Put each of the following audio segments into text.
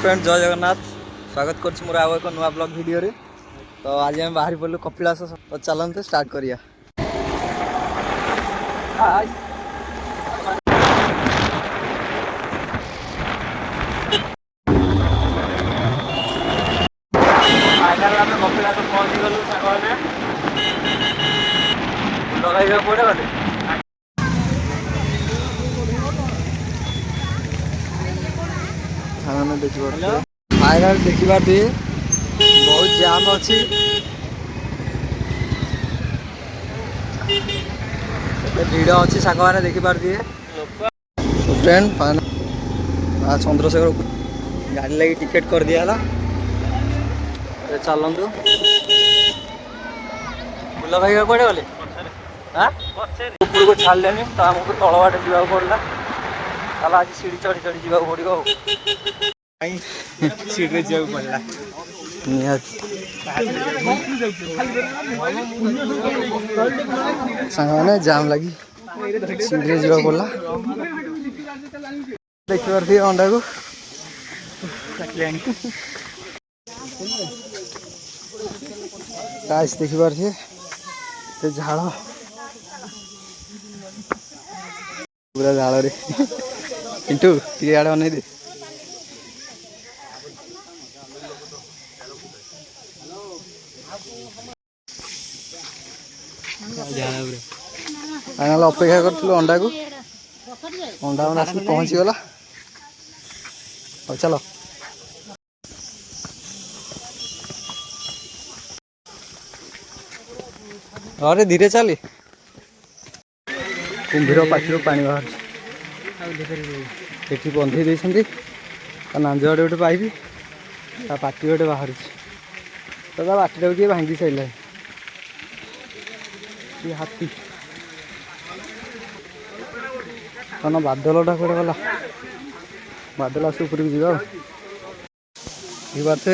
Friend जय जगन्नाथ स्वागत कर मोर आउ एक नुआ ब्लॉग वीडियो रे। तो आज हम बाहरी पड़ू कपिलास तो चलते स्टार्ट करिया। कपिलास पहुंची गलु लगे पड़े गले फाइनाल देखा बहुत जाम अच्छी भिड़ अच्छी सांग मैंने देखिपारे फ्रेंड फाइनाल चंद्रशेखर गाड़ी लगी टिकेट कर दिया चलतु फुल भाई कौटे गले ऊपर को छाड़े तो आमको तल बाटे जावाक पड़ा चल आज सीढ़ी चढ़ी चढ़ी जावाक पड़ो सीढ़ी जावाक पड़ा सांग जाम लगी सीढ़ी जावाक पड़ा देखिए अंडा को गाइस देखिए झाड़ पूरा झाड़ रे किंतु टे आड़े अन दे अपेक्षा करूँ अंडा को अंडा मैंने आस पहुँची गला चलो अरे धीरे चली कुंभीर पाखी पानी बाहर ये बंधे देती नांज आड़े गोटे पाइबी पाटी गोटे बाहर तो बाटीटा किए भांगी सारे हाथी कौन बादलटा कौटे गला बादल आस ऊपर जा बात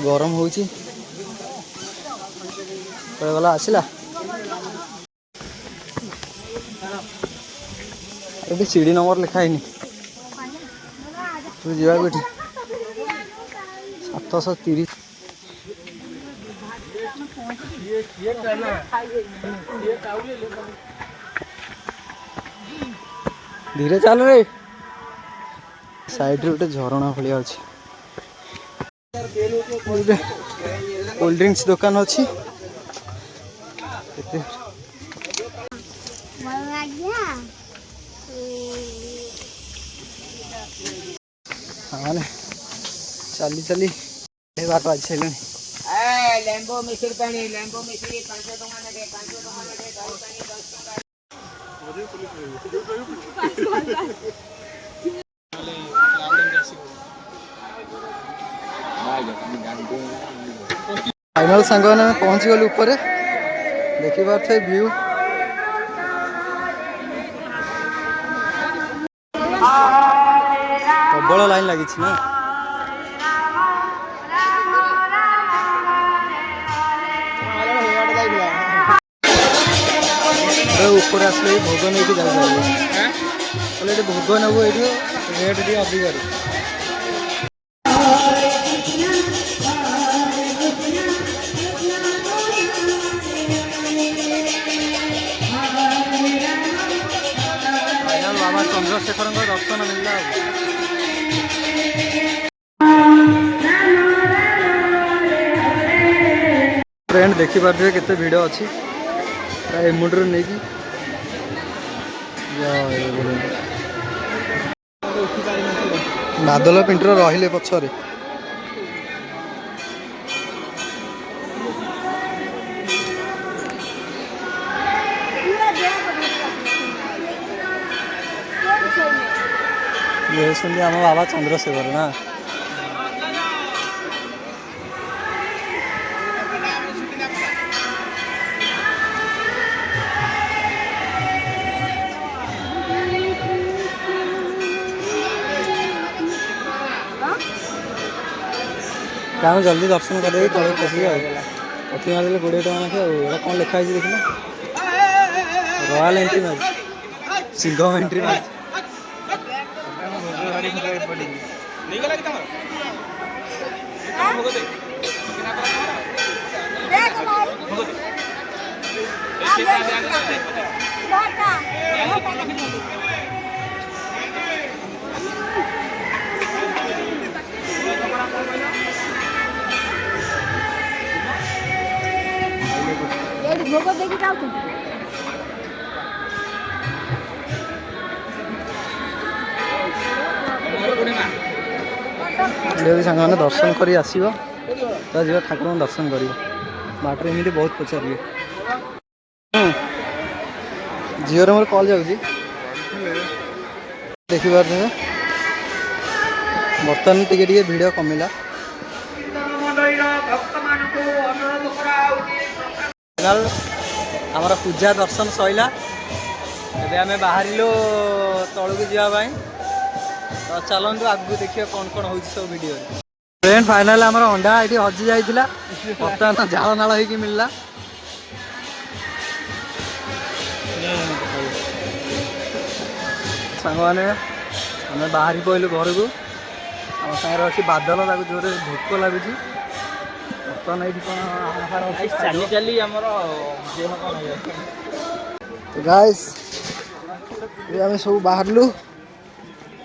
गरम हो गला आसला ये सीढ़ी नंबर लिखाई तू जा 730 धीरे चल रे साइड रे गोटे झरणा भाया अच्छे कोल्ड ड्रिंक्स दुकान अच्छी हाँ चली चली बात आज छे लेंबो मिश्र पानी लेंबो मिश्री 500 टका लगे 500 टका लगे दही पानी 10 फाइनल सांग मैंने पहुंची गलु ऊपर देखी पारे व्यू प्रबल लाइन लगी ना ऊपर आसले भोग नहीं जाए भोग नब ये रेट टे अधिक बाबा चंद्रशेखर दर्शन मिलला फ्रेंड देखिपारे केते भिड़ अच्छी एमुड्रु नहीं कि बादल पिंटर रहिले पछरे ये आम बाबा चंद्रशेखर ना क्या जल्दी दर्शन कर तले पशि अति मारे 20 टका ना कौन लिखाई देखना royal entry match Singham entry match भोग देखी जाओ तुम भी सांग मैंने दर्शन कर आसो जी ठाकुर दर्शन कर बाटर एमती बहुत पचारे झीर मोर कल जाऊँगी देखिपारे बर्तमान टे भिड़ कमिला आमर पूजा दर्शन सैला एबे आमे बाहरिलो तलू को जावाई तो चलतु आगू देखिए कौन कौन हो सब वीडियो ट्रेन फाइनल आमर अंडा ये हजि जाइला बर्तमान झाड़ नाल हो मिलला सांग मैंने आम बाहरी पड़लु घर को आम सागर अच्छी बादल ताक जोर भोक लगुच बर्तमान ये चली चली तो गाइस आम सब बाहरलु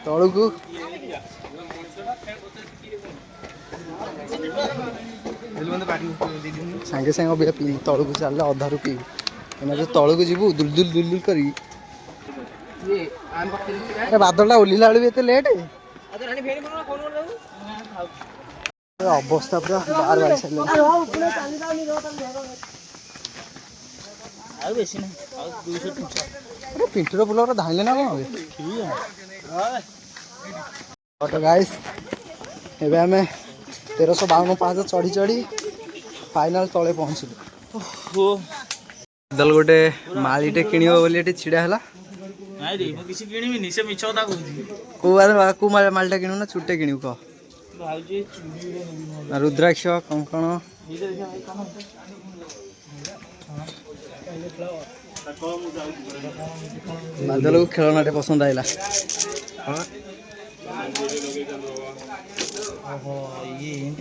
तलू को सागे सागे अभी पी तलू को चल अधारू पी जो तलू को जीवु दुलदुल दुलदुल कर बादल ओल्ला बेलू एत लेट अवस्था पूरा बाहर बाहर सारे पिंटूर पुल धाइले ना कौन तो गाइस एबे हमें 1352 पाँच चढ़ी चढ़ी फाइनल तले पहुँचलु दल गोटे मालीटे किणव बोली छिड़ा है कौ मालटा किणु ना छुट्टे किणु कह रुद्राक्ष कंकण बादल को खेलनाटे पसंद आईला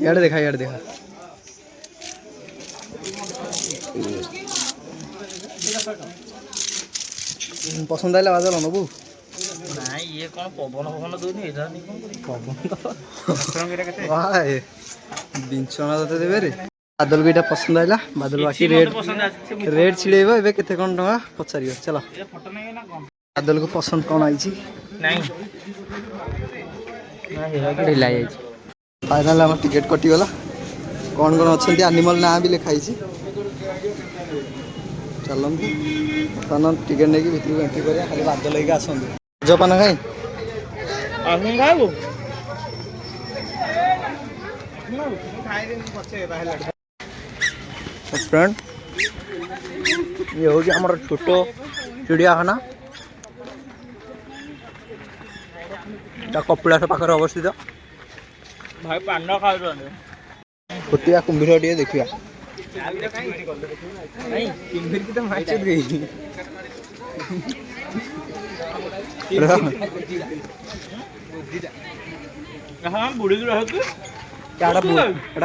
यार देखा पसंद आईला बादल नबू ना ये कौन पवन पवन दूनी बिंचना तो देवे रे बादल को यहाँ पसंद आईला बादल बाकी रेड छिड़ेब ए केते कौन टका पचार चलो बादल को पसंद कौन आई फाइनल आम टिकेट कटिगला कौन कौन अच्छा एनिमल ना भी लिखाई चलती बर्तमान टिकेट नहीं भितर को एंट्री करा खाली बादल लेके आसतु जपान खाई फ्रेंड ये हूँ आम छोट चिड़ियाखाना कपिलास पाखे अवस्थित भाई पान छोटिया कुंभीर टे देखा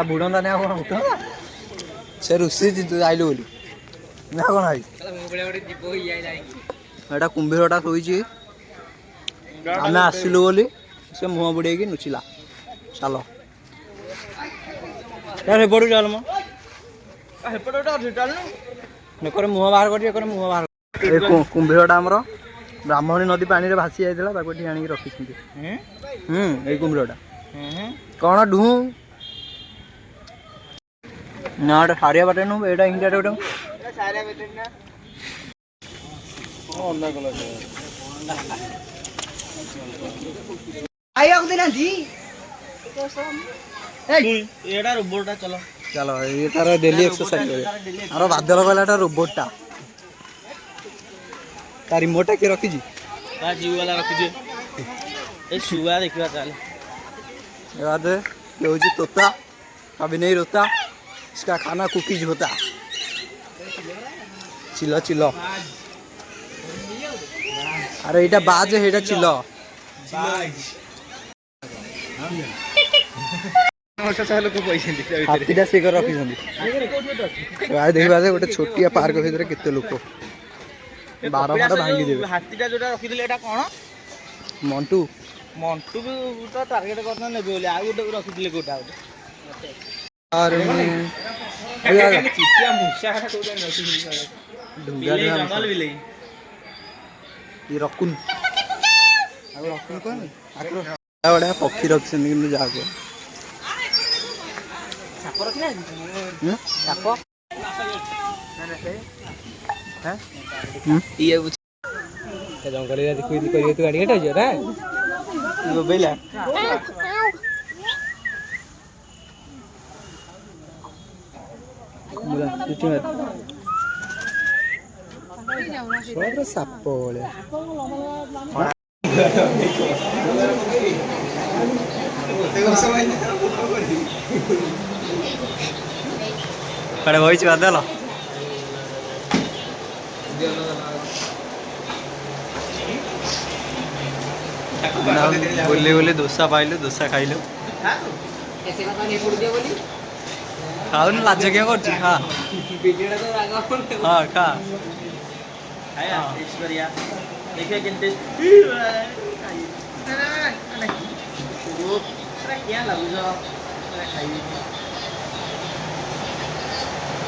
बुड़ंदा ना कौन से रुषि आइलु बोली ना कौन भाई एटा कुंभीरटा शोची आम आसलु बोली से मुह बुड़े नुचिला चल हेपटू चल मुह बाहर कर मुह बाहर कुंभीरटा आमर ब्राह्मणी नदी पानी रे भासी जाइला ताको एठी आनी रखी ए कुंभीरटा कौन ढू ना सारिया बाटे नु एटा इंडिया गोटे सारिया बाटे ना अन्ना कला आया दिन जी एटा रोबोटटा चलो चलो ये तार डेली एक्सरसाइज करे आरो बादल गलाटा रोबोटटा ता रिमोटटा के रखी जी ता जीव वाला रखी जी ए सुवा देखिबा चल ये बाद ये हो जी तोता कभी नहीं रोता इसका खाना कुकीज होता चिलो चिलो अरे इटा बाज है इटा चिलो ଲୋକ ପଇସନ୍ତି ହାତୀଟା ସେ କରି ରଖିଛନ୍ତି। ଭାଇ ଦେଖିବା ଗୋଟେ ଛୋଟିଆ ପାର୍କ ଭିତରେ କେତେ ଲୋକ ବାର ଭାଙ୍ଗି ଦେବେ। ହାତୀଟା ଯୋଉଟା ରଖିଥିଲେ ଏଇଟା କଣ? ମଣ୍ଟୁ ମଣ୍ଟୁକୁ ତ ଟାର୍ଗେଟ କରିନ ନେବେ ବୋଲି ଆଉ ଗୋଟେ ରଖିଥିଲେ କୋଉଟା ଗୋଟେ ଚିଚିଆ ମୂଷା ବିଲେଇ ଜଙ୍ଗଲ ବିଲେଇ ରଖୁନି ଆଉ ରଖୁନି କଣ ବଢିଆ ପକ୍ଷୀ ରଖିଛନ୍ତି କିନ୍ତୁ ଯାହାକୁ ସାପ ରଖିନାହାନ୍ତି ସାପ ଇଏ ଜଙ୍ଗଲ କରିବେ ତୁ ଗାଡି ଘାଟ ଯିବ ନା ବୋବେଇଲା ସାପ ଭଳିଆ କୁଆଡେ ବଇଛୁ ବାଦଲ ବୁଲି ବୁଲି ଦୋସା ପାଇଲୁ ଦୋସା ଖାଇଲୁ ଖାଉନୁ ଲାଜ କିଏ କରୁଛୁ ଖା ହଁ ଖା ଦେଖିବା କେମିତି କିଆ ଲାଗୁଛ ଖାଇବି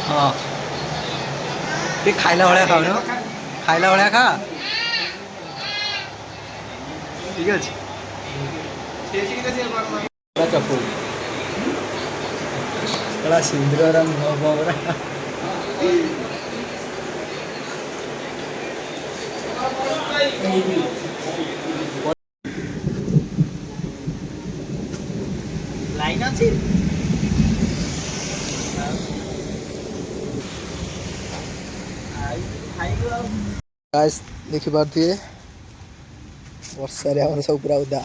ହଁ ଟିକେ ଖାଇଲା ଭଳିଆ ଖାଉନୁ ଖାଇଲା ଭଳିଆ ଖା ଠିକ ଅଛି ଚକୁଳି ସିନ୍ଦୁର ଲାଇନ୍ ଅଛି ଦେଖିପାରୁଥିବେ ବର୍ଷାରେ ଆମର ସବୁ ପୁରା ଓଦା